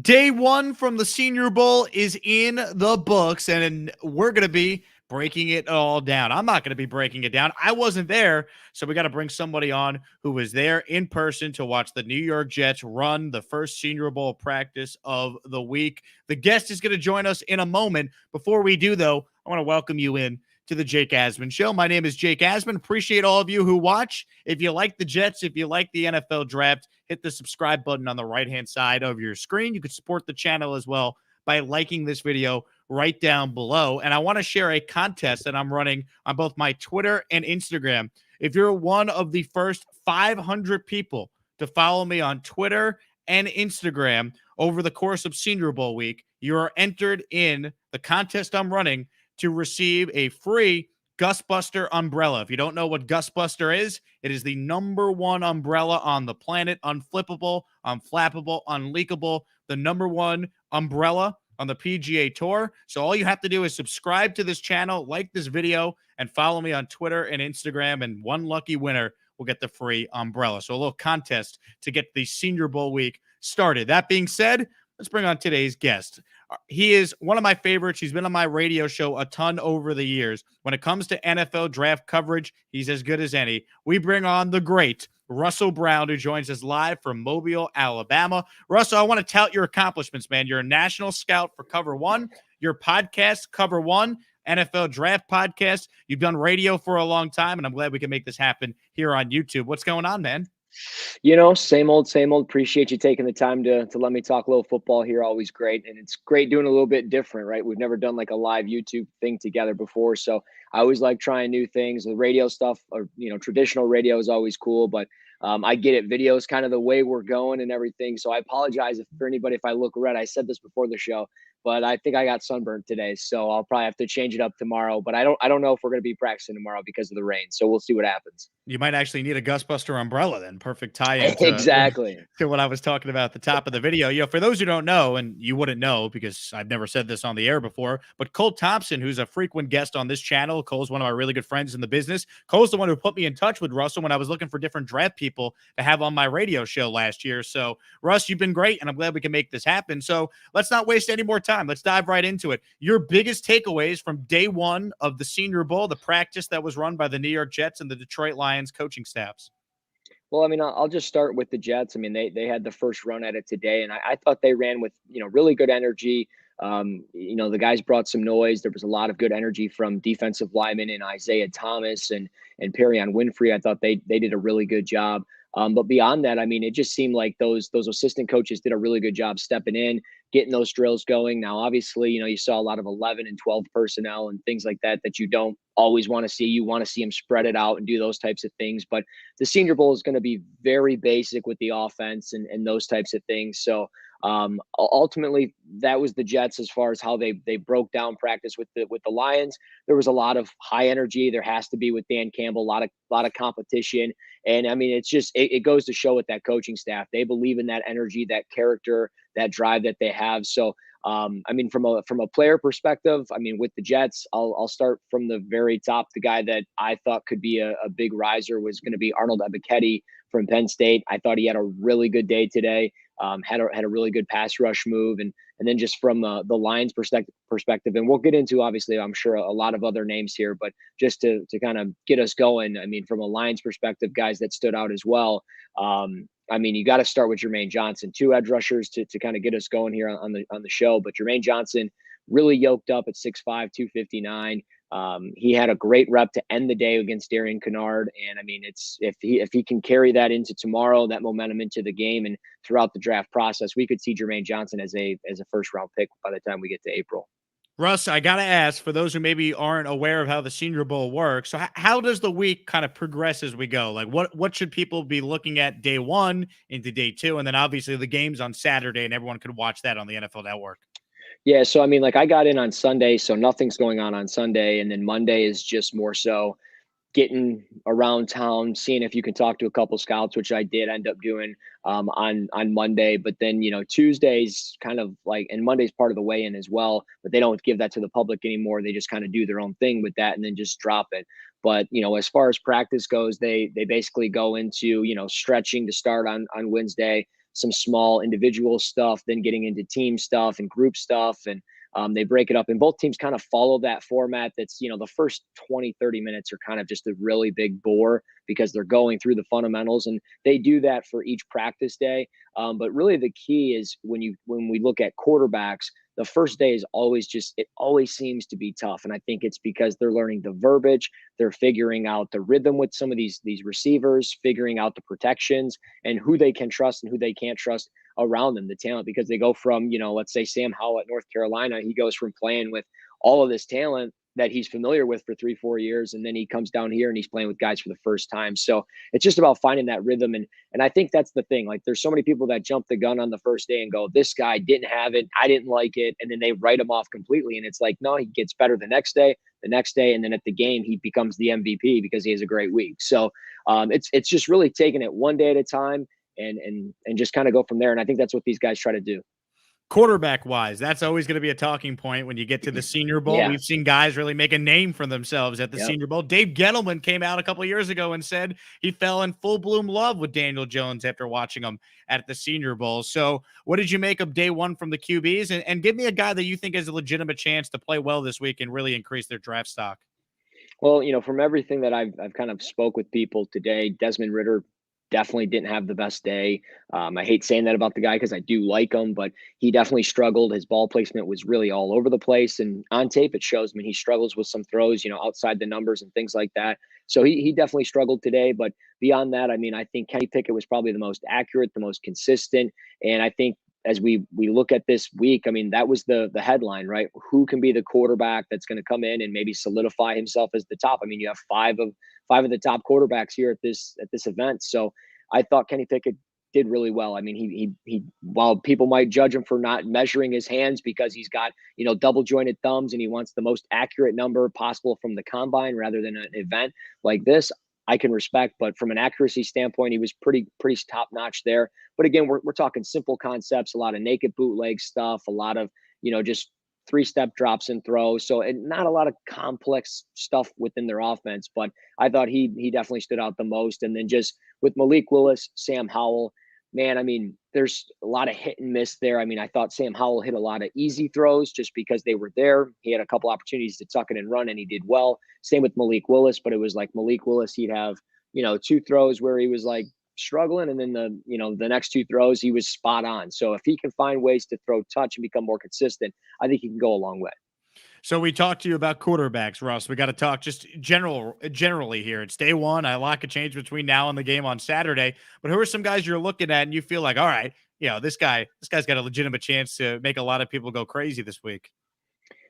Day one from the Senior Bowl is in the books, and we're going to be breaking it all down. I'm not going to be breaking it down. I wasn't there, so we got to bring somebody on who was there in person to watch the New York Jets run the first Senior Bowl practice of the week. The guest is going to join us in a moment. Before we do, though, I want to welcome you in to the Jake Asman Show. My name is Jake Asman. Appreciate all of you who watch. If you like the Jets, if you like the NFL draft, hit the subscribe button on the right-hand side of your screen. You can support the channel as well by liking this video right down below. And I want to share a contest that I'm running on both my Twitter and Instagram. If you're one of the first 500 people to follow me on Twitter and Instagram over the course of Senior Bowl week, you are entered in the contest I'm running to receive a free Gustbuster umbrella. If you don't know what Gustbuster is, it is the number one umbrella on the planet. Unflippable, unflappable, unleakable. The number one umbrella on the PGA Tour. So all you have to do is subscribe to this channel, like this video, and follow me on Twitter and Instagram. And one lucky winner will get the free umbrella. So a little contest to get the Senior Bowl week started. That being said, let's bring on today's guest. He is one of my favorites. He's been on my radio show a ton over the years. When it comes to NFL draft coverage, he's as good as any. We bring on the great Russell Brown, who joins us live from Mobile, Alabama. Russell, I want to tout your accomplishments, man. You're a national scout for Cover One. Your podcast, Cover One, NFL Draft Podcast. You've done radio for a long time, and I'm glad we can make this happen here on YouTube. What's going on, man? Same old, same old. Appreciate you taking the time to let me talk a little football here. Always great. And it's great doing a little bit different, right? We've never done like a live YouTube thing together before. So I always like trying new things. The radio stuff or, traditional radio is always cool, but I get it. Video is kind of the way we're going and everything. So I apologize for anybody if I look red. I said this before the show, but I think I got sunburned today. So I'll probably have to change it up tomorrow, but I don't know if we're going to be practicing tomorrow because of the rain. So we'll see what happens. You might actually need a Gustbuster umbrella then. Perfect tie-in Exactly. to what I was talking about at the top of the video. For those who don't know, and you wouldn't know because I've never said this on the air before, but Cole Thompson, who's a frequent guest on this channel, Cole's one of my really good friends in the business. Cole's the one who put me in touch with Russell when I was looking for different draft people to have on my radio show last year. So, Russ, you've been great, and I'm glad we can make this happen. So let's not waste any more time. Let's dive right into it. Your biggest takeaways from day one of the Senior Bowl, the practice that was run by the New York Jets and the Detroit Lions coaching staffs. Well, I mean, I'll just start with the Jets. I mean, they had the first run at it today, and I thought they ran with really good energy. The guys brought some noise. There was a lot of good energy from defensive linemen and Isaiah Thomas and Perrion Winfrey. I thought they did a really good job. But beyond that, I mean, it just seemed like those assistant coaches did a really good job stepping in, getting those drills going. Now, obviously, you saw a lot of 11 and 12 personnel and things like that you don't always want to see. You want to see them spread it out and do those types of things. But the Senior Bowl is going to be very basic with the offense and those types of things. So ultimately, that was the Jets as far as how they broke down practice with the Lions. There was a lot of high energy. There has to be with Dan Campbell, a lot of competition. And I mean, it's just it goes to show with that coaching staff. They believe in that energy, that character, that drive that they have. So I mean, from a player perspective, I mean, with the Jets, I'll start from the very top. The guy that I thought could be a big riser was going to be Arnold Ebiketie from Penn State. I thought he had a really good day today. Had a really good pass rush move, and then just from the Lions perspective, and we'll get into obviously I'm sure a lot of other names here, but just to kind of get us going, I mean, from a Lions perspective, guys that stood out as well. I mean, you got to start with Jermaine Johnson, two edge rushers to kind of get us going here on the show. But Jermaine Johnson really yoked up at 6'5", 259. He had a great rep to end the day against Darian Kennard. And I mean, it's if he can carry that into tomorrow, that momentum into the game and throughout the draft process, we could see Jermaine Johnson as a first round pick by the time we get to April. Russ, I got to ask, for those who maybe aren't aware of how the Senior Bowl works, so how does the week kind of progress as we go? Like, what should people be looking at day one into day two? And then obviously the game's on Saturday, and everyone could watch that on the NFL Network. Yeah, so I mean, like I got in on Sunday, so nothing's going on Sunday. And then Monday is just more so getting around town, seeing if you can talk to a couple scouts, which I did end up doing on Monday. But then, Tuesday's kind of like, and Monday's part of the weigh-in as well, but they don't give that to the public anymore. They just kind of do their own thing with that and then just drop it. But, as far as practice goes, they basically go into, stretching to start on Wednesday. some small individual stuff, then getting into team stuff and group stuff. And they break it up, and both teams kind of follow that format. That's, the first 20-30 minutes are kind of just a really big bore because they're going through the fundamentals, and they do that for each practice day. But really the key is when we look at quarterbacks, the first day is it always seems to be tough. And I think it's because they're learning the verbiage, they're figuring out the rhythm with some of these receivers, figuring out the protections and who they can trust and who they can't trust around them, the talent, because they go from, let's say Sam Howell at North Carolina, he goes from playing with all of this talent that he's familiar with for 3-4 years, and then he comes down here and he's playing with guys for the first time. So it's just about finding that rhythm. And I think that's the thing. Like, there's so many people that jump the gun on the first day and go, this guy didn't have it, I didn't like it, and then they write him off completely. And it's like, no, he gets better the next day, and then at the game he becomes the MVP because he has a great week. So it's just really taking it one day at a time and just kind of go from there. And I think that's what these guys try to do. Quarterback wise, that's always going to be a talking point when you get to the Senior Bowl. Yeah. We've seen guys really make a name for themselves at the Senior Bowl. Dave Gettleman came out a couple of years ago and said he fell in full bloom love with Daniel Jones after watching him at the Senior Bowl. So what did you make of day one from the QBs? And give me a guy that you think has a legitimate chance to play well this week and really increase their draft stock. Well, from everything that I've kind of spoke with people today, Desmond Ridder definitely didn't have the best day. I hate saying that about the guy because I do like him, but he definitely struggled. His ball placement was really all over the place, and on tape it shows. I mean, he struggles with some throws, outside the numbers and things like that. So he definitely struggled today. But beyond that, I mean, I think Kenny Pickett was probably the most accurate, the most consistent, and I think as we look at this week, I mean, that was the headline, right? Who can be the quarterback that's going to come in and maybe solidify himself as the top? I mean, you have five of the top quarterbacks here at this event. So I thought Kenny Pickett did really well. I mean, he while people might judge him for not measuring his hands because he's got, double jointed thumbs and he wants the most accurate number possible from the combine rather than an event like this, I can respect. But from an accuracy standpoint, he was pretty top notch there. But again, we're talking simple concepts, a lot of naked bootleg stuff, a lot of, just 3-step drops and throws. So, and not a lot of complex stuff within their offense, but I thought he definitely stood out the most. And then just with Malik Willis, Sam Howell, man, I mean, there's a lot of hit and miss there. I mean, I thought Sam Howell hit a lot of easy throws just because they were there. He had a couple opportunities to tuck it and run, and he did well. Same with Malik Willis, but it was like Malik Willis, he'd have, 2 throws where he was like struggling, and then the next 2 throws he was spot on. So if he can find ways to throw touch and become more consistent, I think he can go a long way. So we talked to you about quarterbacks, Russ. We got to talk just generally here. It's day one. A lot could change between now and the game on Saturday. But who are some guys you're looking at and you feel like, all right, this guy's got a legitimate chance to make a lot of people go crazy this week?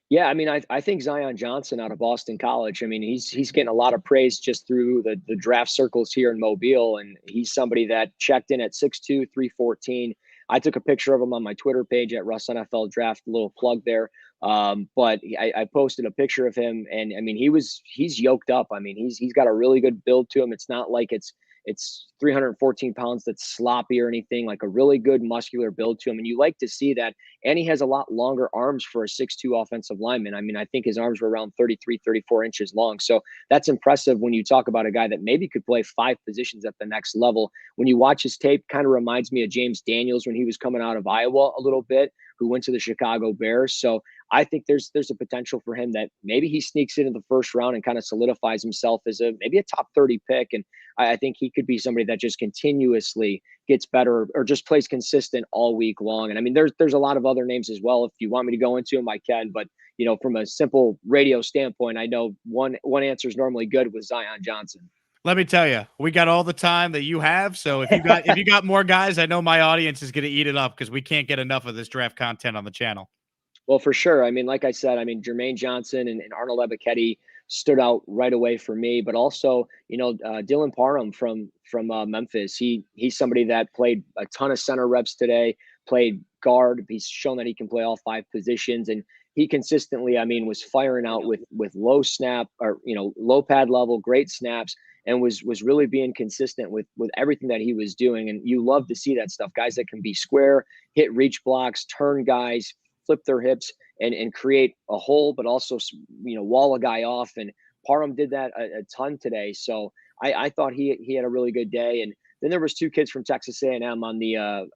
Yeah, I mean, I think Zion Johnson out of Boston College. I mean, he's getting a lot of praise just through the draft circles here in Mobile, and he's somebody that checked in at 6'2", 314. I took a picture of him on my Twitter page at Russ NFL Draft, a little plug there. But I posted a picture of him, and I mean, he's yoked up. I mean, he's got a really good build to him. It's not like it's 314 pounds that's sloppy or anything, like a really good muscular build to him. And you like to see that. And he has a lot longer arms for a 6'2" offensive lineman. I mean, I think his arms were around 33, 34 inches long. So that's impressive when you talk about a guy that maybe could play 5 positions at the next level. When you watch his tape, kind of reminds me of James Daniels when he was coming out of Iowa a little bit, who went to the Chicago Bears. So I think there's a potential for him that maybe he sneaks into the first round and kind of solidifies himself as maybe a top 30 pick. And I think he could be somebody that just continuously gets better or just plays consistent all week long. And I mean, there's a lot of other names as well. If you want me to go into them, I can. But from a simple radio standpoint, I know one answer is normally good with Zion Johnson. Let me tell you, we got all the time that you have. So if you got more guys, I know my audience is going to eat it up because we can't get enough of this draft content on the channel. Well, for sure. I mean, like I said, I mean, Jermaine Johnson and Arnold Ebiketie stood out right away for me, but also, Dylan Parham from Memphis. He's somebody that played a ton of center reps today, played guard. He's shown that he can play all 5 positions, and he consistently, I mean, was firing out with low snap or, low pad level, great snaps, and was really being consistent with everything that he was doing. And you love to see that stuff. Guys that can be square, hit reach blocks, turn guys, flip their hips and create a hole, but also, wall a guy off. And Parham did that a ton today. So I thought he had a really good day. And Then there was two kids from Texas A&M on the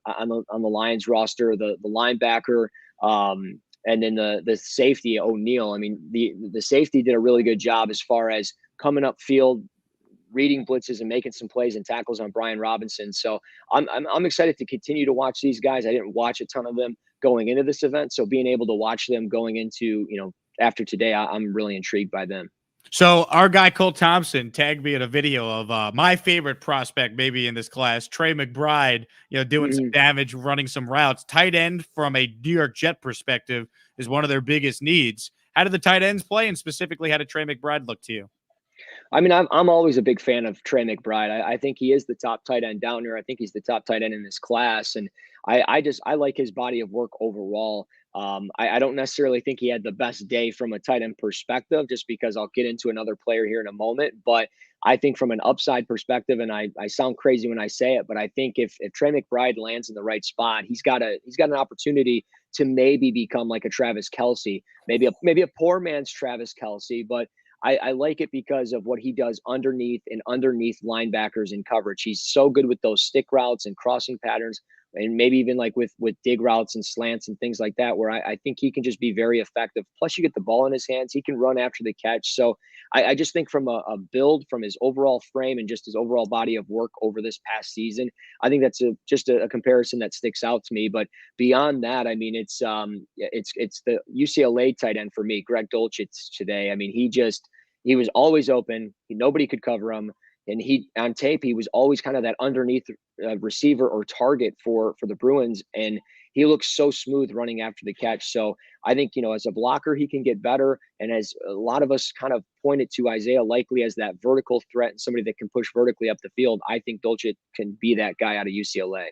Lions roster, the linebacker, and then the safety O'Neal. I mean, the safety did a really good job as far as coming up field, reading blitzes and making some plays and tackles on Brian Robinson. So I'm excited to continue to watch these guys. I didn't watch a ton of them going into this event, so being able to watch them going into, after today, I'm really intrigued by them. So our guy Cole Thompson tagged me in a video of my favorite prospect, maybe in this class, Trey McBride, doing some damage, running some routes. Tight end from a New York Jet perspective is one of their biggest needs. How did the tight ends play, and specifically, how did Trey McBride look to you? I mean, I'm always a big fan of Trey McBride. I think he is the top tight end down here. I think he's the top tight end in this class, and I like his body of work overall. I don't necessarily think he had the best day from a tight end perspective, just because I'll get into another player here in a moment. But I think from an upside perspective, and I sound crazy when I say it, but I think if Trey McBride lands in the right spot, he's got an opportunity to maybe become like a Travis Kelce, maybe a poor man's Travis Kelce, but I like it because of what he does underneath linebackers in coverage. He's so good with those stick routes and crossing patterns, and maybe even like with dig routes and slants and things like that, where I think he can just be very effective. Plus, you get the ball in his hands. He can run after the catch. So I just think from a build, from his overall frame and just his overall body of work over this past season, I think that's just a comparison that sticks out to me. But beyond that, I mean, it's the UCLA tight end for me, Greg Dulcich today. I mean, he was always open. Nobody could cover him. And on tape, he was always kind of that underneath receiver or target for the Bruins. And he looks so smooth running after the catch. So I think, as a blocker, he can get better. And as a lot of us kind of pointed to Isaiah Likely as that vertical threat and somebody that can push vertically up the field, I think Dulcich can be that guy out of UCLA.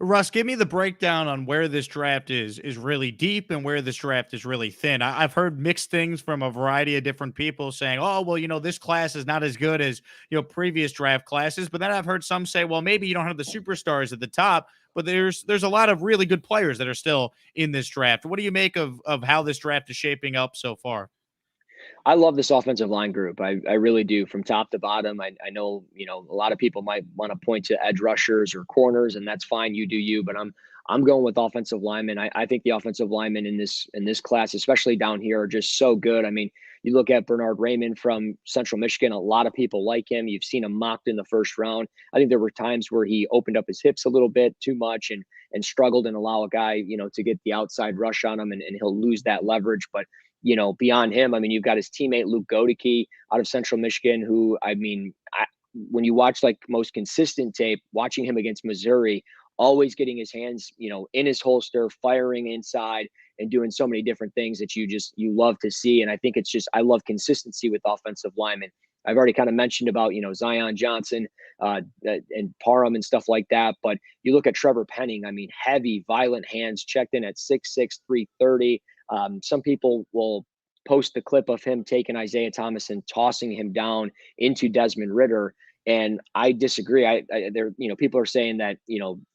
Russ, give me the breakdown on where this draft is really deep and where this draft is really thin. I've heard mixed things from a variety of different people saying, oh, well, this class is not as good as, previous draft classes. But then I've heard some say, well, maybe you don't have the superstars at the top, but there's a lot of really good players that are still in this draft. What do you make of how this draft is shaping up so far? I love this offensive line group. I really do, from top to bottom. I know, a lot of people might want to point to edge rushers or corners, and that's fine. You do you, but I'm going with offensive linemen. I think the offensive linemen in this class, especially down here, are just so good. I mean, you look at Bernard Raymond from Central Michigan. A lot of people like him. You've seen him mocked in the first round. I think there were times where he opened up his hips a little bit too much and struggled and allow a guy, to get the outside rush on him, and he'll lose that leverage. But beyond him, I mean, you've got his teammate Luke Godeke out of Central Michigan, who, I mean, when you watch like most consistent tape, watching him against Missouri, always getting his hands, in his holster, firing inside, and doing so many different things that you love to see. And I think I love consistency with offensive linemen. I've already kind of mentioned about, Zion Johnson and Parham and stuff like that. But you look at Trevor Penning, I mean, heavy, violent hands, checked in at 6'6", 330. Some people will post the clip of him taking Isaiah Thomas and tossing him down into Desmond Ridder. And I disagree. People are saying that,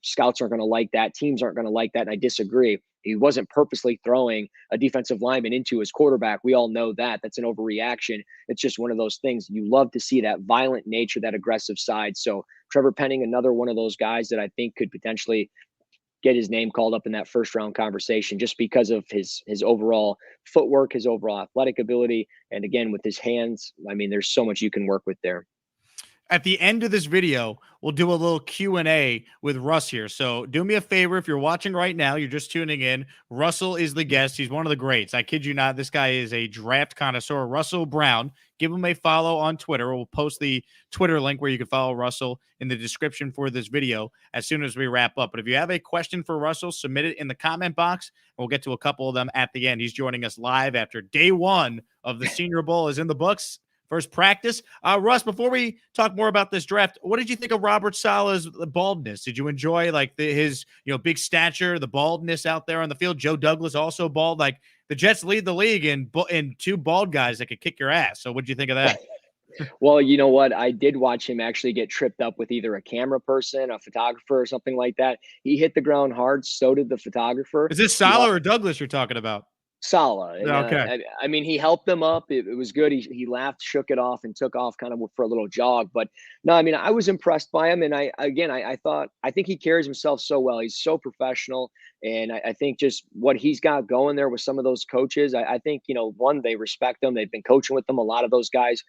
scouts aren't going to like that. Teams aren't going to like that. And I disagree. He wasn't purposely throwing a defensive lineman into his quarterback. We all know that. That's an overreaction. It's just one of those things. You love to see that violent nature, that aggressive side. So Trevor Penning, another one of those guys that I think could potentially get his name called up in that first round conversation, just because of his overall footwork, his overall athletic ability. And again, with his hands, I mean, there's so much you can work with there. At the end of this video, we'll do a little Q&A with Russ here. So do me a favor. If you're watching right now, you're just tuning in. Russell is the guest. He's one of the greats. I kid you not. This guy is a draft connoisseur. Russell Brown. Give him a follow on Twitter. We'll post the Twitter link where you can follow Russell in the description for this video as soon as we wrap up. But if you have a question for Russell, submit it in the comment box. We'll get to a couple of them at the end. He's joining us live after day one of the Senior Bowl is in the books. First practice. Russ, before we talk more about this draft, what did you think of Robert Saleh's baldness? Did you enjoy his big stature, the baldness out there on the field? Joe Douglas also bald. Like, the Jets lead the league in two bald guys that could kick your ass. So what did you think of that? Well, you know what? I did watch him actually get tripped up with either a camera person, a photographer, or something like that. He hit the ground hard. So did the photographer. Is this Saleh or Douglas you're talking about? Saleh. And Okay. I mean, he helped them up. It was good. He laughed, shook it off, and took off kind of for a little jog. But no, I mean, I was impressed by him. And I think he carries himself so well. He's so professional. And I think just what he's got going there with some of those coaches, I think, one, they respect him. They've been coaching with them. A lot of those guys,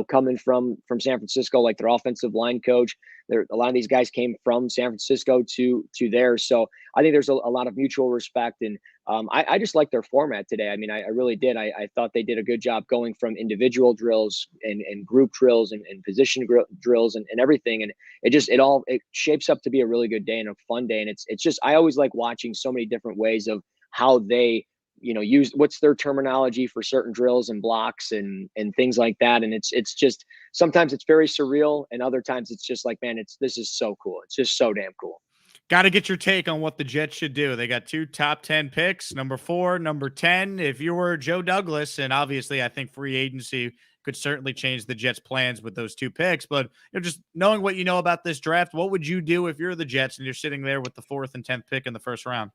coming from San Francisco, like their offensive line coach, a lot of these guys came from San Francisco to there. So I think there's a lot of mutual respect. And I just like their format today. I mean, I really did. I thought they did a good job going from individual drills and group drills and position drills and everything. And it shapes up to be a really good day and a fun day. And it's just, I always like watching so many different ways of how they, use what's their terminology for certain drills and blocks and things like that. And it's just, sometimes it's very surreal. And other times it's just like, man, this is so cool. It's just so damn cool. Got to get your take on what the Jets should do. They got 2 top 10 picks, number 4, number 10. If you were Joe Douglas, and obviously I think free agency could certainly change the Jets' plans with those 2 picks, but just knowing what you know about this draft, what would you do if you're the Jets and you're sitting there with the 4th and 10th pick in the first round?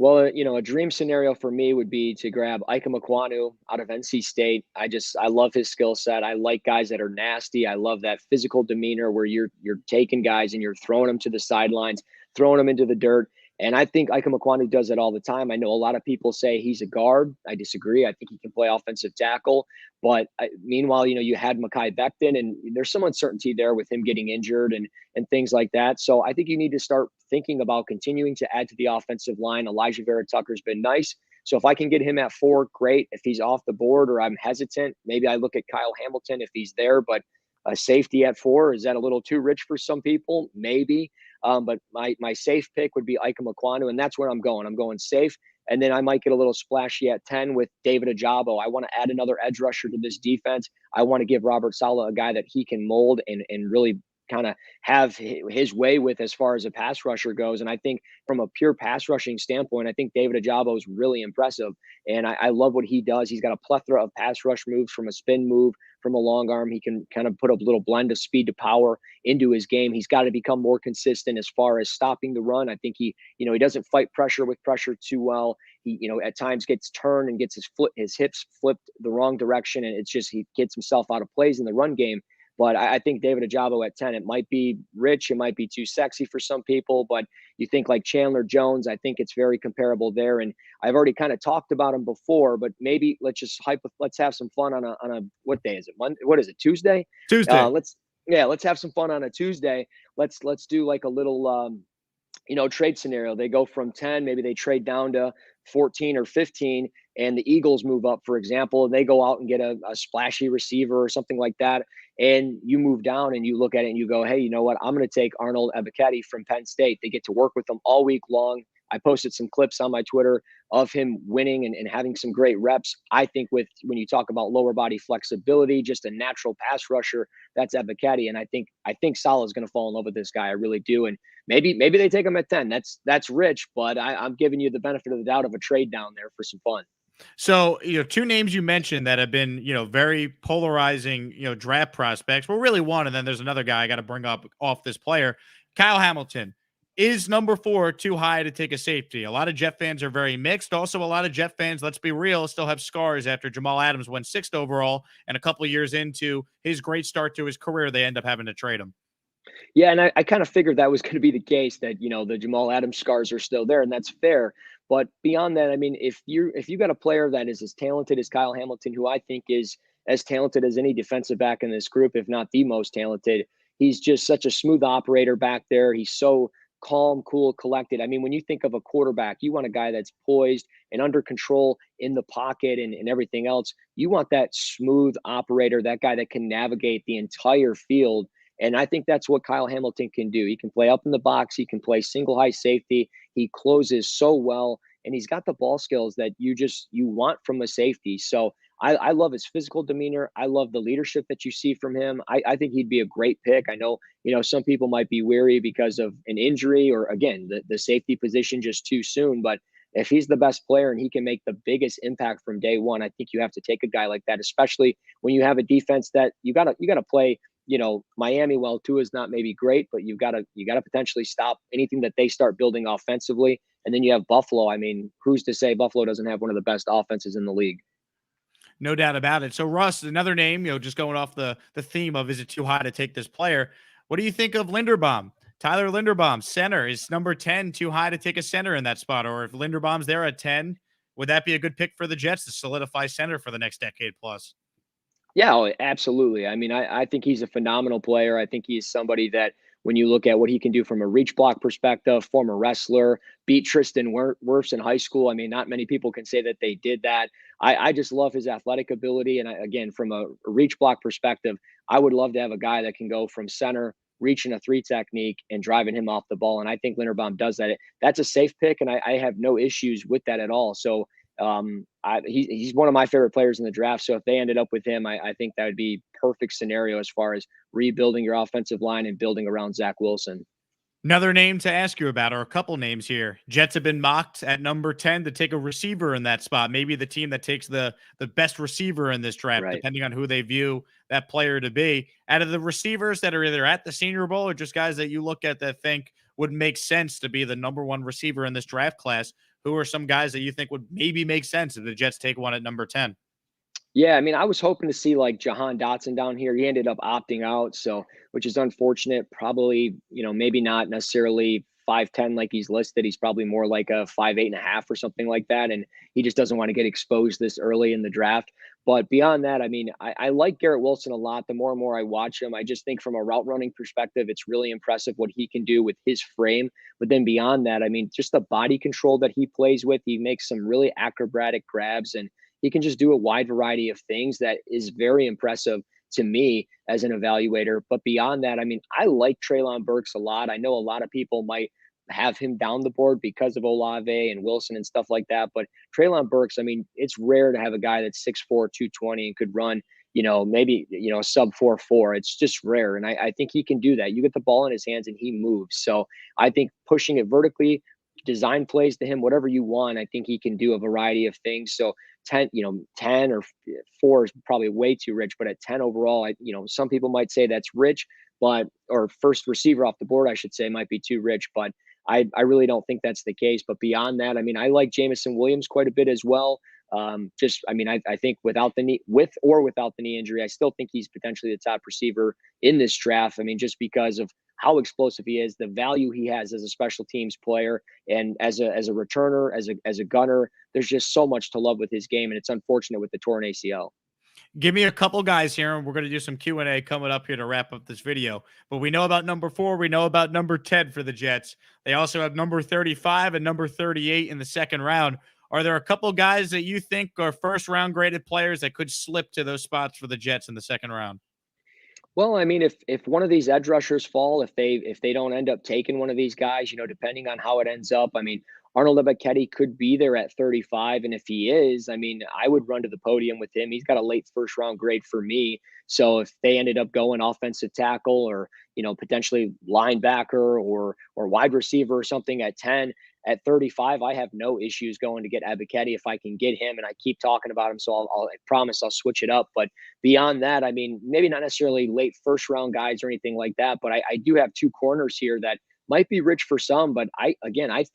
Well, a dream scenario for me would be to grab Ike Ekwonu out of NC State. I love his skill set. I like guys that are nasty. I love that physical demeanor where you're taking guys and you're throwing them to the sidelines, throwing them into the dirt. And I think Ike Ekwonu does it all the time. I know a lot of people say he's a guard. I disagree. I think he can play offensive tackle. But meanwhile, you had Mekhi Becton, and there's some uncertainty there with him getting injured and things like that. So I think you need to start thinking about continuing to add to the offensive line. Elijah Vera Tucker's been nice. So if I can get him at 4, great. If he's off the board or I'm hesitant, maybe I look at Kyle Hamilton if he's there. But a safety at 4, is that a little too rich for some people? Maybe. But my safe pick would be Ike Ekwonu, and that's where I'm going. I'm going safe. And then I might get a little splashy at 10 with David Ojabo. I want to add another edge rusher to this defense. I want to give Robert Saleh a guy that he can mold and really kind of have his way with as far as a pass rusher goes. And I think from a pure pass rushing standpoint, I think David Ojabo is really impressive. And I love what he does. He's got a plethora of pass rush moves, from a spin move, from a long arm. He can kind of put a little blend of speed to power into his game. He's got to become more consistent as far as stopping the run. I think he doesn't fight pressure with pressure too well. He, at times gets turned and gets his hips flipped the wrong direction. And it's just, he gets himself out of plays in the run game. But I think David Ojabo at 10, it might be rich. It might be too sexy for some people. But you think like Chandler Jones, I think it's very comparable there. And I've already kind of talked about him before, but maybe let's have some fun on a what day is it? Monday? What is it? Tuesday? Tuesday. Let's have some fun on a Tuesday. Let's do like a little trade scenario. They go from 10, maybe they trade down to 14 or 15, and the Eagles move up, for example, and they go out and get a splashy receiver or something like that. And you move down and you look at it and you go, hey, you know what? I'm going to take Arnold Ebiketie from Penn State. They get to work with them all week long. I posted some clips on my Twitter of him winning and having some great reps. I think when you talk about lower body flexibility, just a natural pass rusher, that's Ebiketie. And I think Saleh is going to fall in love with this guy. I really do. And maybe they take him at 10. That's rich, but I'm giving you the benefit of the doubt of a trade down there for some fun. So, 2 names you mentioned that have been, very polarizing, draft prospects. Well, really one, and then there's another guy I got to bring up off this player. Kyle Hamilton. Is number 4 too high to take a safety? A lot of Jet fans are very mixed. Also, a lot of Jet fans, let's be real, still have scars after Jamal Adams went 6th overall, and a couple of years into his great start to his career, they end up having to trade him. Yeah, and I kind of figured that was going to be the case, that the Jamal Adams scars are still there, and that's fair. But beyond that, I mean, if you got a player that is as talented as Kyle Hamilton, who I think is as talented as any defensive back in this group, if not the most talented, he's just such a smooth operator back there. He's so calm, cool, collected. I mean, when you think of a quarterback, you want a guy that's poised and under control in the pocket and everything else. You want that smooth operator, that guy that can navigate the entire field. And I think that's what Kyle Hamilton can do. He can play up in the box. He can play single high safety. He closes so well, and he's got the ball skills that you want from a safety. So I love his physical demeanor. I love the leadership that you see from him. I think he'd be a great pick. I know, some people might be weary because of an injury or, again, the safety position just too soon. But if he's the best player and he can make the biggest impact from day one, I think you have to take a guy like that, especially when you have a defense that you gotta play. Miami, well, Tua is not maybe great, but you gotta potentially stop anything that they start building offensively. And then you have Buffalo. I mean, who's to say Buffalo doesn't have one of the best offenses in the league? No doubt about it. So Russ, another name, just going off the theme of is it too high to take this player? What do you think of Linderbaum? Tyler Linderbaum, center. Is number 10 too high to take a center in that spot? Or if Linderbaum's there at 10, would that be a good pick for the Jets to solidify center for the next decade plus? Yeah, oh, absolutely. I mean, I think he's a phenomenal player. I think he's somebody that when you look at what he can do from a reach block perspective, former wrestler, beat Tristan Wirfs in high school. I mean, not many people can say that they did that. I just love his athletic ability. And again, from a reach block perspective, I would love to have a guy that can go from center, reaching a three technique and driving him off the ball. And I think Linderbaum does that. That's a safe pick, and I have no issues with that at all. So he's one of my favorite players in the draft. So if they ended up with him, I think that would be perfect scenario as far as rebuilding your offensive line and building around Zach Wilson. Another name to ask you about, or a couple names here. Jets have been mocked at number 10 to take a receiver in that spot. Maybe the team that takes the best receiver in this draft, Right. depending on who they view that player to be. Out of the receivers that are either at the Senior Bowl or just guys that you look at that think would make sense to be the number one receiver in this draft class, who are some guys that you think would maybe make sense if the Jets take one at number 10? Yeah, I mean, I was hoping to see like Jahan Dotson down here. He ended up opting out, so which is unfortunate. Probably, maybe not necessarily 5'10" like he's listed. He's probably more like a 5'8.5" or something like that. And he just doesn't want to get exposed this early in the draft. But beyond that, I mean, I like Garrett Wilson a lot. The more and more I watch him, I just think from a route running perspective, it's really impressive what he can do with his frame. But then beyond that, I mean, just the body control that he plays with, he makes some really acrobatic grabs, and he can just do a wide variety of things that is very impressive to me as an evaluator. But beyond that, I mean, I like Treylon Burks a lot. I know a lot of people might have him down the board because of Olave and Wilson and stuff like that. But Treylon Burks, I mean, it's rare to have a guy that's 6'4", 220 and could run, maybe, sub 4.4. It's just rare. And I think he can do that. You get the ball in his hands and he moves. So I think pushing it vertically, design plays to him, whatever you want, I think he can do a variety of things. So 10, 10 or 4 is probably way too rich, but at 10 overall, some people might say that's rich, or first receiver off the board, I should say, might be too rich, but I really don't think that's the case. But beyond that, I mean, I like Jameson Williams quite a bit as well. I think without the knee, with or without the knee injury, I still think he's potentially the top receiver in this draft. I mean, just because of how explosive he is, the value he has as a special teams player, and as a returner, as a gunner. There's just so much to love with his game, and it's unfortunate with the torn ACL. Give me a couple guys here, and we're going to do some Q&A coming up here to wrap up this video. But we know about number 4. We know about number 10 for the Jets. They also have number 35 and number 38 in the second round. Are there a couple guys that you think are first-round graded players that could slip to those spots for the Jets in the second round? Well, I mean, if one of these edge rushers fall, if they don't end up taking one of these guys, depending on how it ends up, I mean, Arnold Ebiketie could be there at 35, and if he is, I mean, I would run to the podium with him. He's got a late first round grade for me. So if they ended up going offensive tackle, or potentially linebacker, or wide receiver or something at 10, at 35, I have no issues going to get Ebiketie if I can get him, and I keep talking about him, so I promise I'll switch it up. But beyond that, I mean, maybe not necessarily late first round guys or anything like that, but I do have 2 corners here that might be rich for some. But I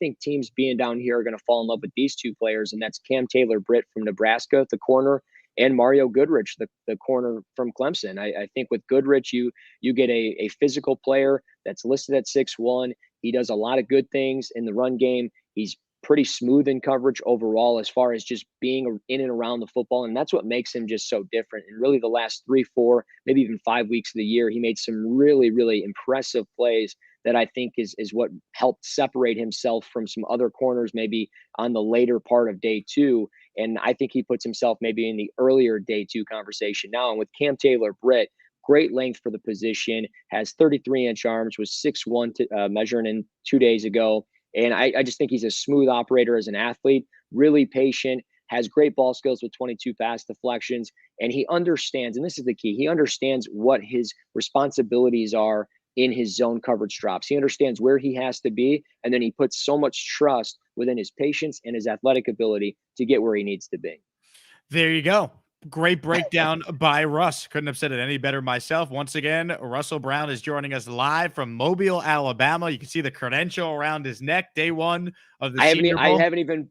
think teams being down here are going to fall in love with these 2 players, and that's Cam Taylor-Britt from Nebraska, the corner, and Mario Goodrich, the corner from Clemson. I think with Goodrich, you get a physical player that's listed at 6'1". He does a lot of good things in the run game. He's pretty smooth in coverage overall as far as just being in and around the football. And that's what makes him just so different. And really the last 3, 4, maybe even 5 weeks of the year, he made some really, really impressive plays that I think is what helped separate himself from some other corners, maybe on the later part of day 2. And I think he puts himself maybe in the earlier day 2 conversation now. And with Cam Taylor-Britt, great length for the position, has 33-inch arms, was 6'1", measuring in 2 days ago. And I just think he's a smooth operator as an athlete, really patient, has great ball skills with 22 pass deflections. And he understands, and this is the key, he understands what his responsibilities are in his zone coverage drops. He understands where he has to be, and then he puts so much trust within his patience and his athletic ability to get where he needs to be. There you go. Great breakdown by Russ. Couldn't have said it any better myself. Once again, Russell Brown is joining us live from Mobile, Alabama. You can see the credential around his neck. Day one of the Senior I Bowl. haven't even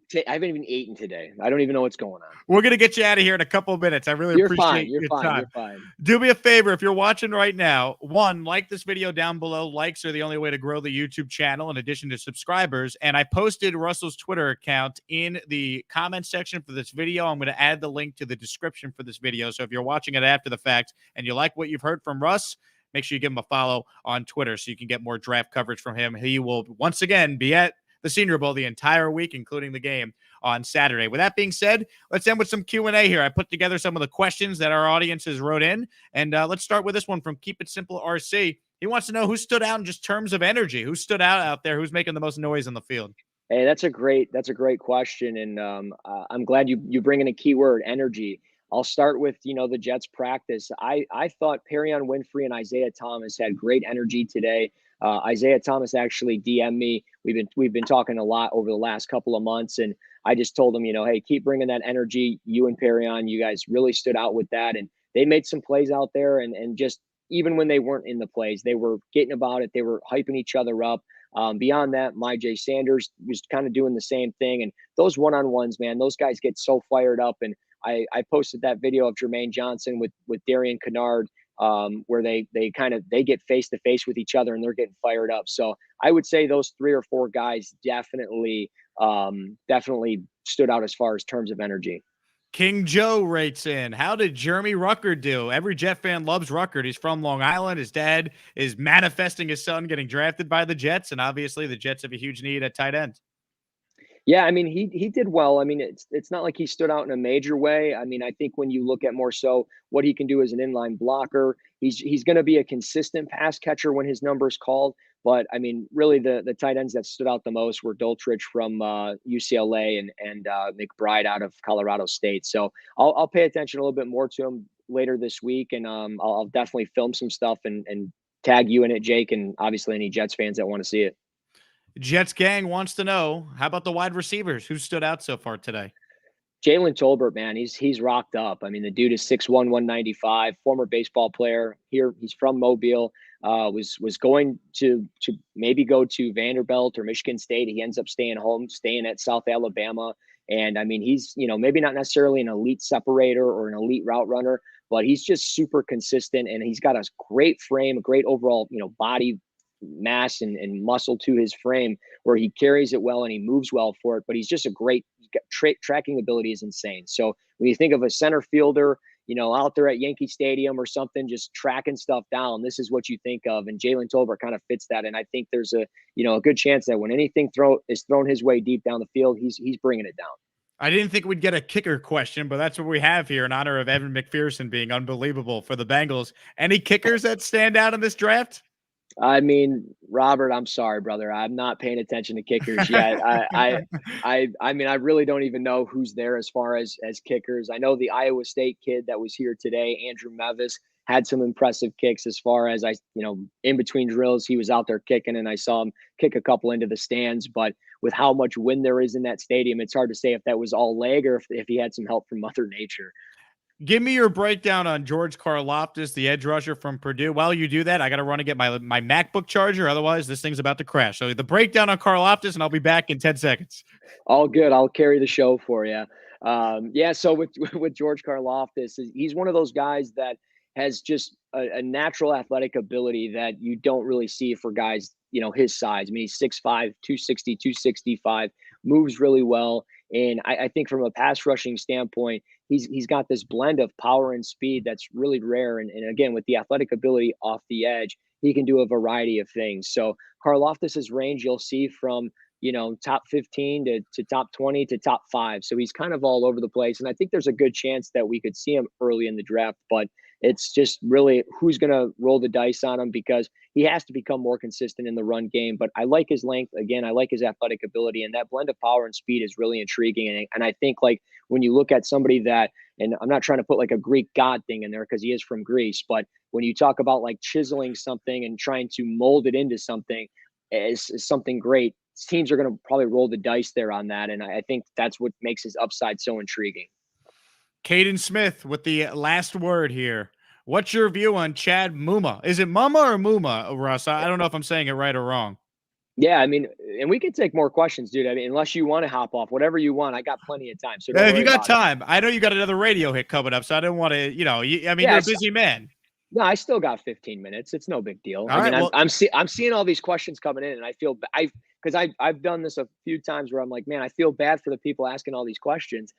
eaten today. I don't even know what's going on. We're gonna get you out of here in a couple of minutes. I really You're fine. appreciate You're your fine. time. You're fine. Do me a favor if you're watching right now. One, like this video down below. Likes are the only way to grow the YouTube channel in addition to subscribers. And I posted Russell's Twitter account in the comment section for this video. I'm going to add the link to the description for this video. So if you're watching it after the fact and you like what you've heard from Russ, make sure you give him a follow on Twitter so you can get more draft coverage from him. He will once again be at the Senior Bowl the entire week, including the game on Saturday. With that being said, let's end with some Q&A here. I put together some of the questions that our audiences wrote in, and let's start with this one from Keep It Simple RC. He wants to know who stood out in just terms of energy. Who stood out there? Who's making the most noise on the field? Hey, that's a great question, and I'm glad you bring in a key word, energy. I'll start with the Jets practice. I thought Perrion Winfrey and Isaiah Thomas had great energy today. Isaiah Thomas actually DM'd me. We've been talking a lot over the last couple of months, and I just told him, hey, keep bringing that energy. You and Perrion, you guys really stood out with that, and they made some plays out there, and just even when they weren't in the plays, they were getting about it. They were hyping each other up. Beyond that, Jay Sanders was kind of doing the same thing. And those one-on-ones, man, those guys get so fired up. And I posted that video of Jermaine Johnson with Darian Kennard, where they get face to face with each other and they're getting fired up. So I would say those 3 or 4 guys definitely stood out as far as terms of energy. King Joe writes in, how did Jeremy Rucker do? Every Jet fan loves Rucker. He's from Long Island. His dad is manifesting his son getting drafted by the Jets, and obviously the Jets have a huge need at tight end. Yeah, I mean, he did well. I mean, it's not like he stood out in a major way. I mean, I think when you look at more so what he can do as an inline blocker, he's going to be a consistent pass catcher when his number is called. But I mean, really, the tight ends that stood out the most were Doltrich from UCLA and McBride out of Colorado State. So I'll pay attention a little bit more to him later this week, and I'll definitely film some stuff and tag you in it, Jake, and obviously any Jets fans that want to see it. Jets gang wants to know, how about the wide receivers? Who stood out so far today? Jalen Tolbert, man, he's rocked up. I mean, the dude is 6'1", 195, former baseball player here. He's from Mobile. Was going to maybe go to Vanderbilt or Michigan State. He ends up staying home, staying at South Alabama. And I mean, he's maybe not necessarily an elite separator or an elite route runner, but he's just super consistent, and he's got a great frame, a great overall body mass and muscle to his frame, where he carries it well and he moves well for it. But he's just a great tracking ability is insane. So when you think of a center fielder, out there at Yankee Stadium or something, just tracking stuff down, this is what you think of. And Jalen Tolbert kind of fits that. And I think there's a good chance that when anything is thrown his way deep down the field, he's bringing it down. I didn't think we'd get a kicker question, but that's what we have here in honor of Evan McPherson being unbelievable for the Bengals. Any kickers that stand out in this draft? I mean, Robert, I'm sorry, brother. I'm not paying attention to kickers yet. I mean, I really don't even know who's there as far as kickers. I know the Iowa State kid that was here today, Andrew Mevis, had some impressive kicks as far as in between drills, he was out there kicking, and I saw him kick a couple into the stands. But with how much wind there is in that stadium, it's hard to say if that was all leg or if he had some help from Mother Nature. Give me your breakdown on George Karloftis, the edge rusher from Purdue. While you do that, I got to run and get my MacBook charger. Otherwise, this thing's about to crash. So the breakdown on Karloftis, and I'll be back in 10 seconds. All good. I'll carry the show for you. So with George Karloftis, he's one of those guys that has just a natural athletic ability that you don't really see for guys, his size. I mean, he's 6'5", 260, 265, moves really well. And I think from a pass rushing standpoint, he's got this blend of power and speed that's really rare. And again, with the athletic ability off the edge, he can do a variety of things. So Karloftis's range, you'll see from top 15 to top 20 to top 5. So he's kind of all over the place. And I think there's a good chance that we could see him early in the draft, but it's just really who's going to roll the dice on him, because he has to become more consistent in the run game. But I like his length. Again, I like his athletic ability, and that blend of power and speed is really intriguing. And I think when you look at somebody that, and I'm not trying to put a Greek god thing in there because he is from Greece, but when you talk about chiseling something and trying to mold it into something as something great, teams are going to probably roll the dice there on that. And I think that's what makes his upside so intriguing. Caden Smith with the last word here. What's your view on Chad Muma? Is it Mama or Muma, Russ? I don't know if I'm saying it right or wrong. Yeah, I mean, and we can take more questions, dude. I mean, unless you want to hop off, whatever you want, I got plenty of time. So don't If you worry got about it. time, I know you got another radio hit coming up, so I didn't want to, I mean, Yeah, you're a busy man. no, I still got 15 minutes. It's no big deal. All I right, mean, well, I'm seeing all these questions coming in, and I feel I've done this a few times where I'm like, man, I feel bad for the people asking all these questions.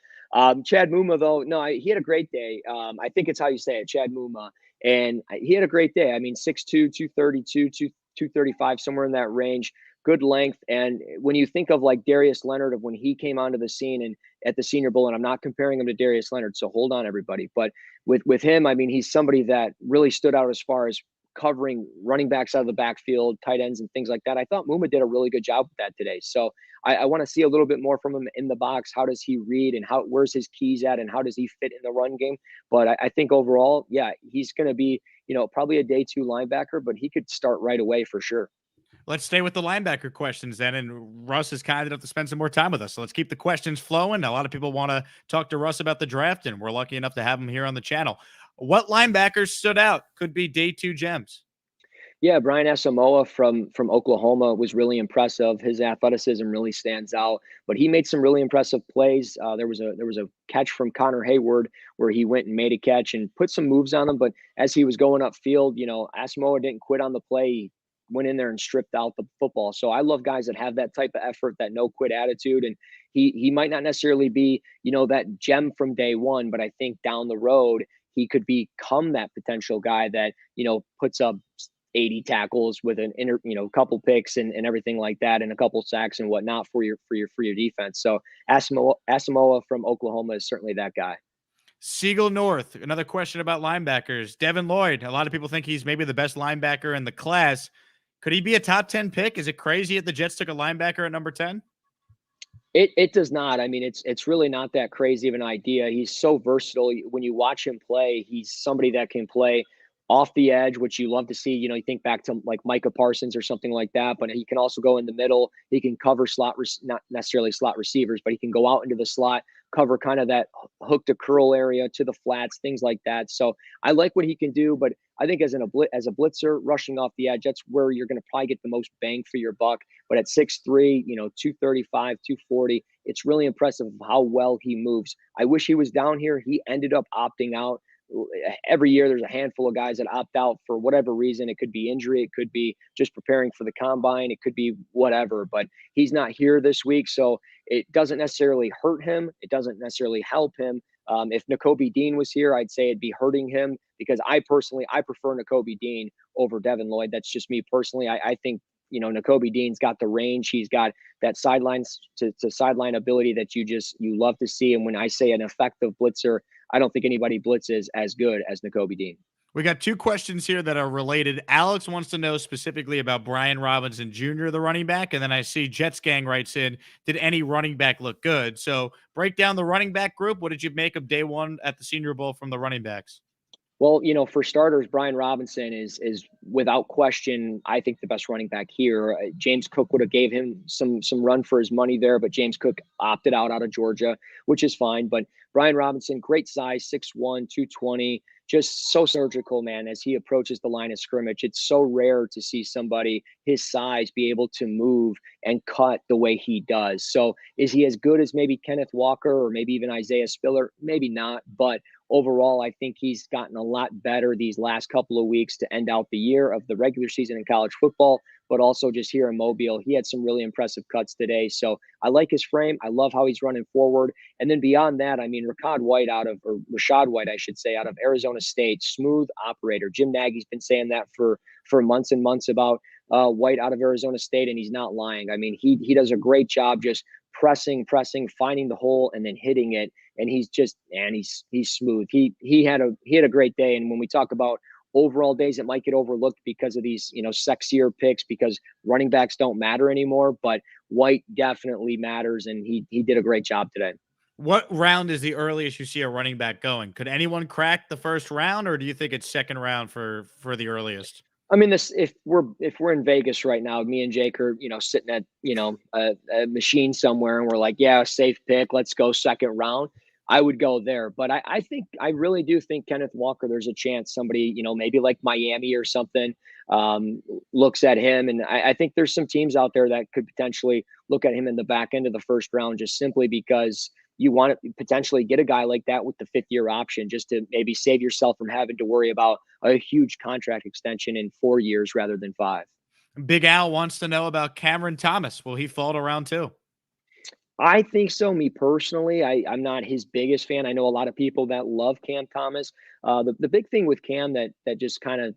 Chad Muma, though, no, he had a great day. I think it's how you say it, Chad Muma, and he had a great day. I mean, 6'2", 232, 235, somewhere in that range. Good length. And when you think of like Darius Leonard, of when he came onto the scene and at the Senior Bowl, and I'm not comparing him to Darius Leonard, so hold on, everybody, but with him, I mean, he's somebody that really stood out as far as covering running backs out of the backfield, tight ends, and things like that. I thought Muma did a really good job with that today. So I want to see a little bit more from him in the box. How does he read, and where's his keys at, and how does he fit in the run game? But I think overall, yeah, he's going to be, probably a day 2 linebacker, but he could start right away for sure. let's stay with the linebacker questions then. And Russ is kind enough to spend some more time with us. So let's keep the questions flowing. A lot of people want to talk to Russ about the draft, and we're lucky enough to have him here on the channel. What linebackers stood out? Could be day 2 gems. Yeah, Brian Asamoah from Oklahoma was really impressive. His athleticism really stands out, but he made some really impressive plays. There was a catch from Connor Hayward where he went and made a catch and put some moves on him. But as he was going upfield, Asamoah didn't quit on the play. He went in there and stripped out the football. So I love guys that have that type of effort, that no quit attitude. And he might not necessarily be, that gem from day one, but I think down the road he could become that potential guy that, puts up 80 tackles with an couple picks and everything like that, and a couple sacks and whatnot for your defense. So Asamoah from Oklahoma is certainly that guy. Siegel North, another question about linebackers. Devin Lloyd, a lot of people think he's maybe the best linebacker in the class. Could he be a top 10 pick? Is it crazy that the Jets took a linebacker at number 10? It does not. I mean, it's really not that crazy of an idea. He's so versatile. When you watch him play, he's somebody that can play off the edge, which you love to see. You think back to like Micah Parsons or something like that, but he can also go in the middle. He can cover not necessarily slot receivers, but he can go out into the slot, cover kind of that hook to curl area to the flats, things like that. So I like what he can do, but I think as a blitzer rushing off the edge, that's where you're going to probably get the most bang for your buck. But at 6'3", 235, 240, it's really impressive how well he moves. I wish he was down here. He ended up opting out. Every year there's a handful of guys that opt out for whatever reason. It could be injury, it could be just preparing for the combine, it could be whatever, but he's not here this week, so it doesn't necessarily hurt him, it doesn't necessarily help him. If Nakobe Dean was here, I'd say it'd be hurting him, because I prefer Nakobe Dean over Devin Lloyd. That's just me personally. I think Nakobe Dean's got the range. He's got that sidelines to sideline ability that you love to see. And when I say an effective blitzer, I don't think anybody blitzes as good as Nakobe Dean. We got 2 questions here that are related. Alex wants to know specifically about Brian Robinson Jr., the running back. And then I see Jets Gang writes in, did any running back look good? So break down the running back group. What did you make of day 1 at the Senior Bowl from the running backs? Well, for starters, Brian Robinson is without question, I think, the best running back here. James Cook would have gave him some run for his money there, but James Cook opted out of Georgia, which is fine. But Brian Robinson, great size, 6'1", 220, just so surgical, man, as he approaches the line of scrimmage. It's so rare to see somebody his size be able to move and cut the way he does. So is he as good as maybe Kenneth Walker or maybe even Isaiah Spiller? Maybe not, but overall, I think he's gotten a lot better these last couple of weeks to end out the year of the regular season in college football, but also just here in Mobile. He had some really impressive cuts today. So I like his frame. I love how he's running forward. And then beyond that, I mean, Rashad White, I should say, out of Arizona State, smooth operator. Jim Nagy's been saying that for months and months about White out of Arizona State, and he's not lying. I mean, he does a great job just pressing, finding the hole, and then hitting it. And he's smooth. He had a great day. And when we talk about overall days that might get overlooked because of these, sexier picks, because running backs don't matter anymore, but White definitely matters, and he did a great job today. What round is the earliest you see a running back going? Could anyone crack the first round, or do you think it's second round for the earliest? I mean, if we're in Vegas right now, me and Jake are, sitting at, a machine somewhere, and we're like, yeah, safe pick, let's go second round. I would go there. But I think I really do think Kenneth Walker, there's a chance somebody, maybe like Miami or something, looks at him. And I think there's some teams out there that could potentially look at him in the back end of the first round, just simply because you want to potentially get a guy like that with the 5th-year option, just to maybe save yourself from having to worry about a huge contract extension in 4 years rather than 5. Big Al wants to know about Cameron Thomas. Will he fall to round 2? I think so. Me personally, I'm not his biggest fan. I know a lot of people that love Cam Thomas. The big thing with Cam that just kind of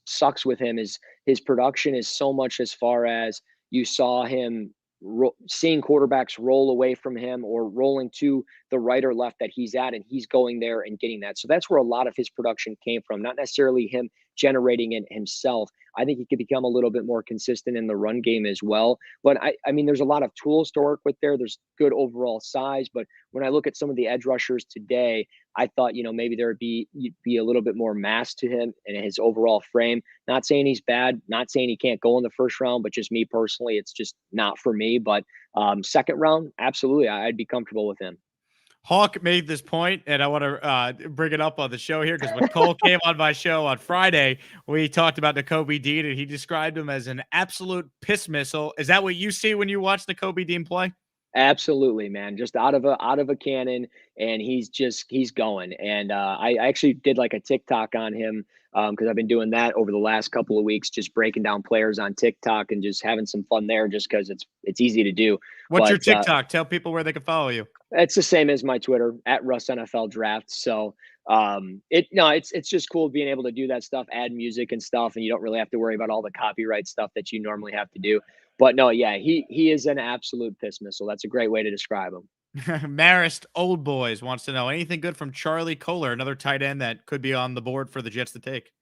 sucks with him is his production is so much, as far as you saw him seeing quarterbacks roll away from him or rolling to the right or left that he's at, and he's going there and getting that. So that's where a lot of his production came from, not necessarily him generating it himself. I think he could become a little bit more consistent in the run game as well. But I mean, there's a lot of tools to work with there. There's good overall size. But when I look at some of the edge rushers today, I thought, maybe there would be a little bit more mass to him and his overall frame. Not saying he's bad, not saying he can't go in the first round, but just me personally, it's just not for me. But second round, absolutely, I'd be comfortable with him. Hawk made this point, and I want to bring it up on the show here, because when Cole came on my show on Friday, we talked about Nakobe Dean, and he described him as an absolute piss missile. Is that what you see when you watch Nakobe Dean play? Absolutely, man. Just out of a cannon, and he's going. And I actually did like a TikTok on him, because I've been doing that over the last couple of weeks, just breaking down players on TikTok and just having some fun there, just because it's easy to do. What's your TikTok? Tell people where they can follow you. It's the same as my Twitter, at Russ NFL Draft. So it's just cool being able to do that stuff, add music and stuff, and you don't really have to worry about all the copyright stuff that you normally have to do. But no, yeah, he is an absolute piss missile. That's a great way to describe him. Marist Old Boys wants to know anything good from Charlie Kohler, another tight end that could be on the board for the Jets to take.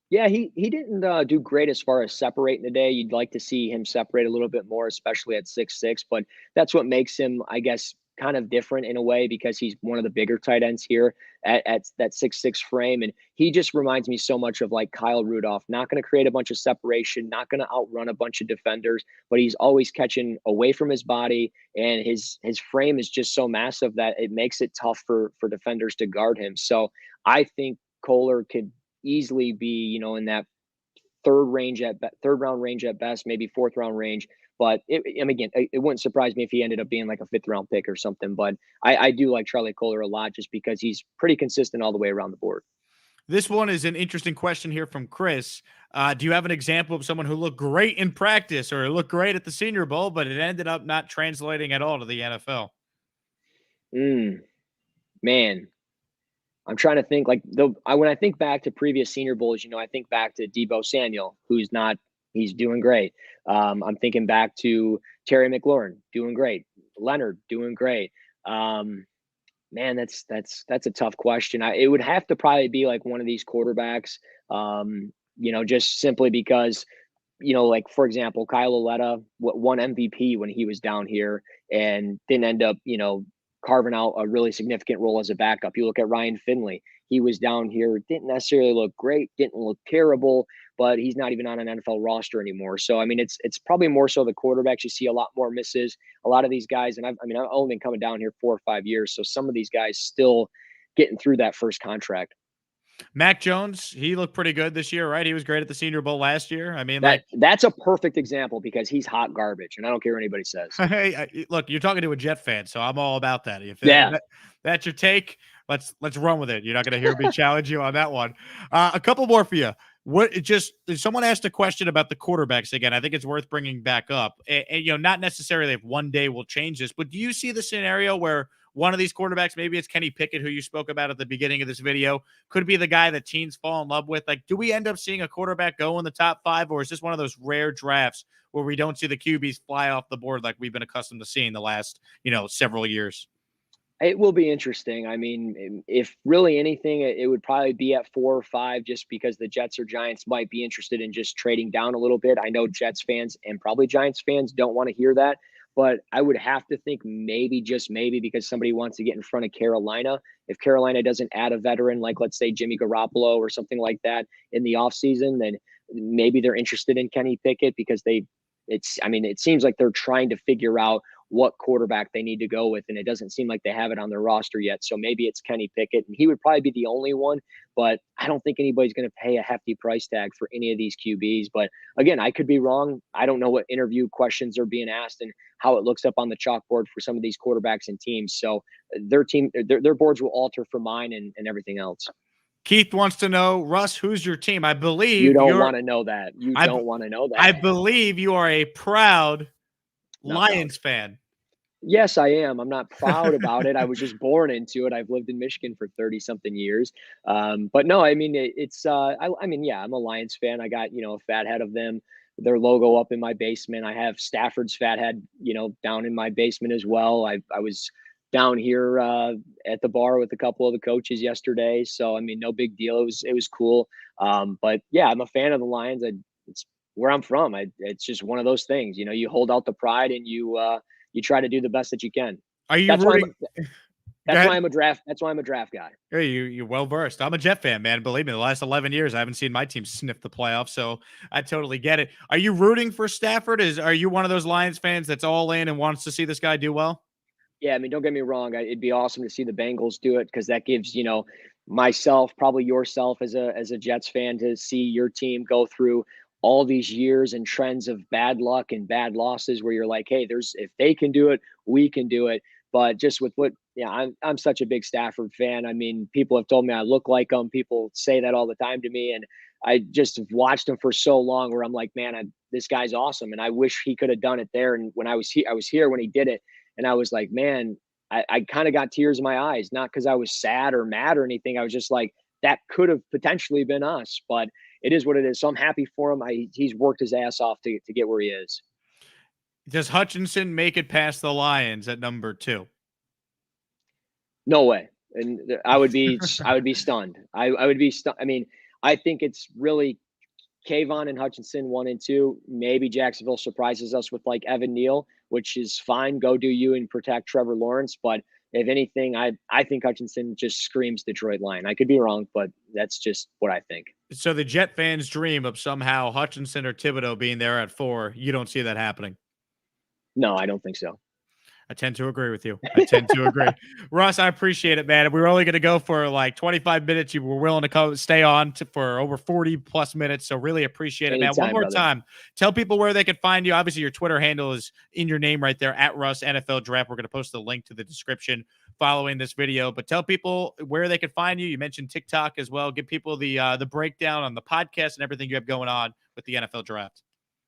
Yeah, he didn't do great as far as separating today. You'd like to see him separate a little bit more, especially at 6'6", but that's what makes him, I guess, kind of different in a way, because he's one of the bigger tight ends here at that 6'6" frame. And he just reminds me so much of like Kyle Rudolph, not going to create a bunch of separation, not going to outrun a bunch of defenders, but he's always catching away from his body. And his frame is just so massive that it makes it tough for defenders to guard him. So I think Kohler could easily be, in that third round range at best, maybe 4th-round range. But again, it wouldn't surprise me if he ended up being like a 5th-round pick or something. But I do like Charlie Kohler a lot, just because he's pretty consistent all the way around the board. This one is an interesting question here from Chris. Do you have an example of someone who looked great in practice or looked great at the Senior Bowl, but it ended up not translating at all to the NFL? Man, I'm trying to think. Like when I think back to previous Senior Bowls, I think back to Deebo Samuel, he's doing great. I'm thinking back to Terry McLaurin, doing great. Leonard, doing great. Man, that's a tough question. It would have to probably be like one of these quarterbacks, just simply because, like, for example, Kyle Aletta won MVP when he was down here and didn't end up, carving out a really significant role as a backup. You look at Ryan Finley, he was down here, didn't necessarily look great, didn't look terrible, but he's not even on an NFL roster anymore. So, I mean, it's probably more so the quarterbacks. You see a lot more misses. A lot of these guys, and I've only been coming down here 4 or 5 years, so some of these guys still getting through that first contract. Mac Jones, he looked pretty good this year, right? He was great at the Senior Bowl last year. I mean, that's a perfect example, because he's hot garbage, and I don't care what anybody says. Hey, look, you're talking to a Jet fan, so I'm all about that. If that's your take, let's run with it. You're not going to hear me challenge you on that one. A couple more for you. Someone asked a question about the quarterbacks again. I think it's worth bringing back up. And not necessarily if one day will change this, but do you see the scenario where one of these quarterbacks, maybe it's Kenny Pickett, who you spoke about at the beginning of this video, could be the guy that teens fall in love with? Like, do we end up seeing a quarterback go in the top 5, or is this one of those rare drafts where we don't see the QBs fly off the board like we've been accustomed to seeing the last, several years? It will be interesting. I mean, if really anything, it would probably be at 4 or 5, just because the Jets or Giants might be interested in just trading down a little bit. I know Jets fans and probably Giants fans don't want to hear that, but I would have to think maybe, just maybe, because somebody wants to get in front of Carolina. If Carolina doesn't add a veteran, like let's say Jimmy Garoppolo or something like that in the offseason, then maybe they're interested in Kenny Pickett, because it seems like they're trying to figure out what quarterback they need to go with, and it doesn't seem like they have it on their roster yet. So maybe it's Kenny Pickett, and he would probably be the only one, but I don't think anybody's going to pay a hefty price tag for any of these QBs. But again, I could be wrong. I don't know what interview questions are being asked and how it looks up on the chalkboard for some of these quarterbacks and teams. So their boards will alter for mine and everything else. Keith wants to know, Russ, who's your team? I believe you don't want to know that. Don't want to know that. I believe you are a proud Lions fan. Yes, I am. I'm not proud about it. I was just born into it. I've lived in Michigan for 30 something years. But no, I mean, yeah, I'm a Lions fan. I got, a fat head of them, their logo up in my basement. I have Stafford's fat head, down in my basement as well. I was down here at the bar with a couple of the coaches yesterday. So, I mean, no big deal. It was cool. But yeah, I'm a fan of the Lions. It's where I'm from. It's just one of those things, you hold out the pride and you try to do the best that you can. Are you rooting? That's why I'm a draft guy. Hey, you're well versed. I'm a Jet fan, man. Believe me, the last 11 years, I haven't seen my team sniff the playoffs, so I totally get it. Are you rooting for Stafford? Are you one of those Lions fans that's all in and wants to see this guy do well? Yeah, I mean, don't get me wrong. It'd be awesome to see the Bengals do it because that gives, myself, probably yourself as a Jets fan, to see your team go through all these years and trends of bad luck and bad losses where you're like, hey, if they can do it, we can do it. But just with I'm such a big Stafford fan. I mean, people have told me I look like him. People say that all the time to me. And I just have watched him for so long where I'm like, man, this guy's awesome. And I wish he could have done it there. And when I was here when he did it. And I was like, man, I kind of got tears in my eyes, not because I was sad or mad or anything. I was just like, that could have potentially been us, but it is what it is. So I'm happy for him. He's worked his ass off to get where he is. Does Hutchinson make it past the Lions at number 2? No way. And I would be stunned. I would be stunned. I mean, I think it's really Kayvon and Hutchinson 1 and 2. Maybe Jacksonville surprises us with like Evan Neal, which is fine. Go do you and protect Trevor Lawrence. But if anything, I think Hutchinson just screams Detroit Lion. I could be wrong, but that's just what I think. So the Jet fans' dream of somehow Hutchinson or Thibodeau being there at 4, you don't see that happening? No, I don't think so. I tend to agree with you. Russ, I appreciate it, man. We were only going to go for like 25 minutes. You were willing to stay on for over 40 plus minutes. So really appreciate it, man. One more time, tell people where they can find you. Obviously, your Twitter handle is in your name right there, at Russ NFL Draft. We're going to post the link to the description following this video, but tell people where they can find you. You mentioned TikTok as well. Give people the breakdown on the podcast and everything you have going on with the NFL Draft.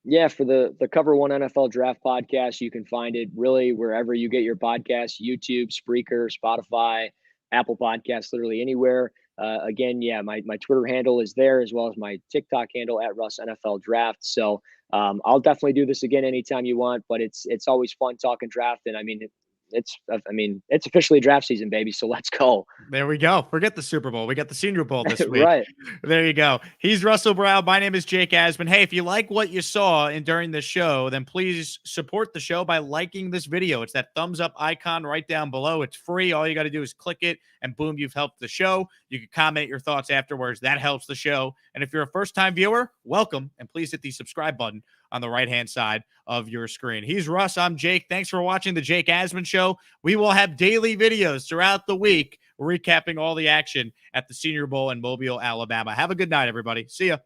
Yeah, for the Cover One NFL Draft podcast, you can find it really wherever you get your podcasts: YouTube, Spreaker, Spotify, Apple Podcasts, literally anywhere. Again, yeah, my Twitter handle is there as well as my TikTok handle at Russ NFL Draft. So I'll definitely do this again anytime you want. But it's always fun talking draft, and I mean, it's officially draft season, baby. So let's go. There we go. Forget the Super Bowl. We got the Senior Bowl this week. Right. There you go. He's Russell Brown. My name is Jake Asman. Hey, if you like what you saw during the show, then please support the show by liking this video. It's that thumbs up icon right down below. It's free. All you got to do is click it and boom, you've helped the show. You can comment your thoughts afterwards. That helps the show. And if you're a first-time viewer, welcome. And please hit the subscribe button on the right-hand side of your screen. He's Russ. I'm Jake. Thanks for watching the Jake Asman Show. We will have daily videos throughout the week recapping all the action at the Senior Bowl in Mobile, Alabama. Have a good night, everybody. See ya.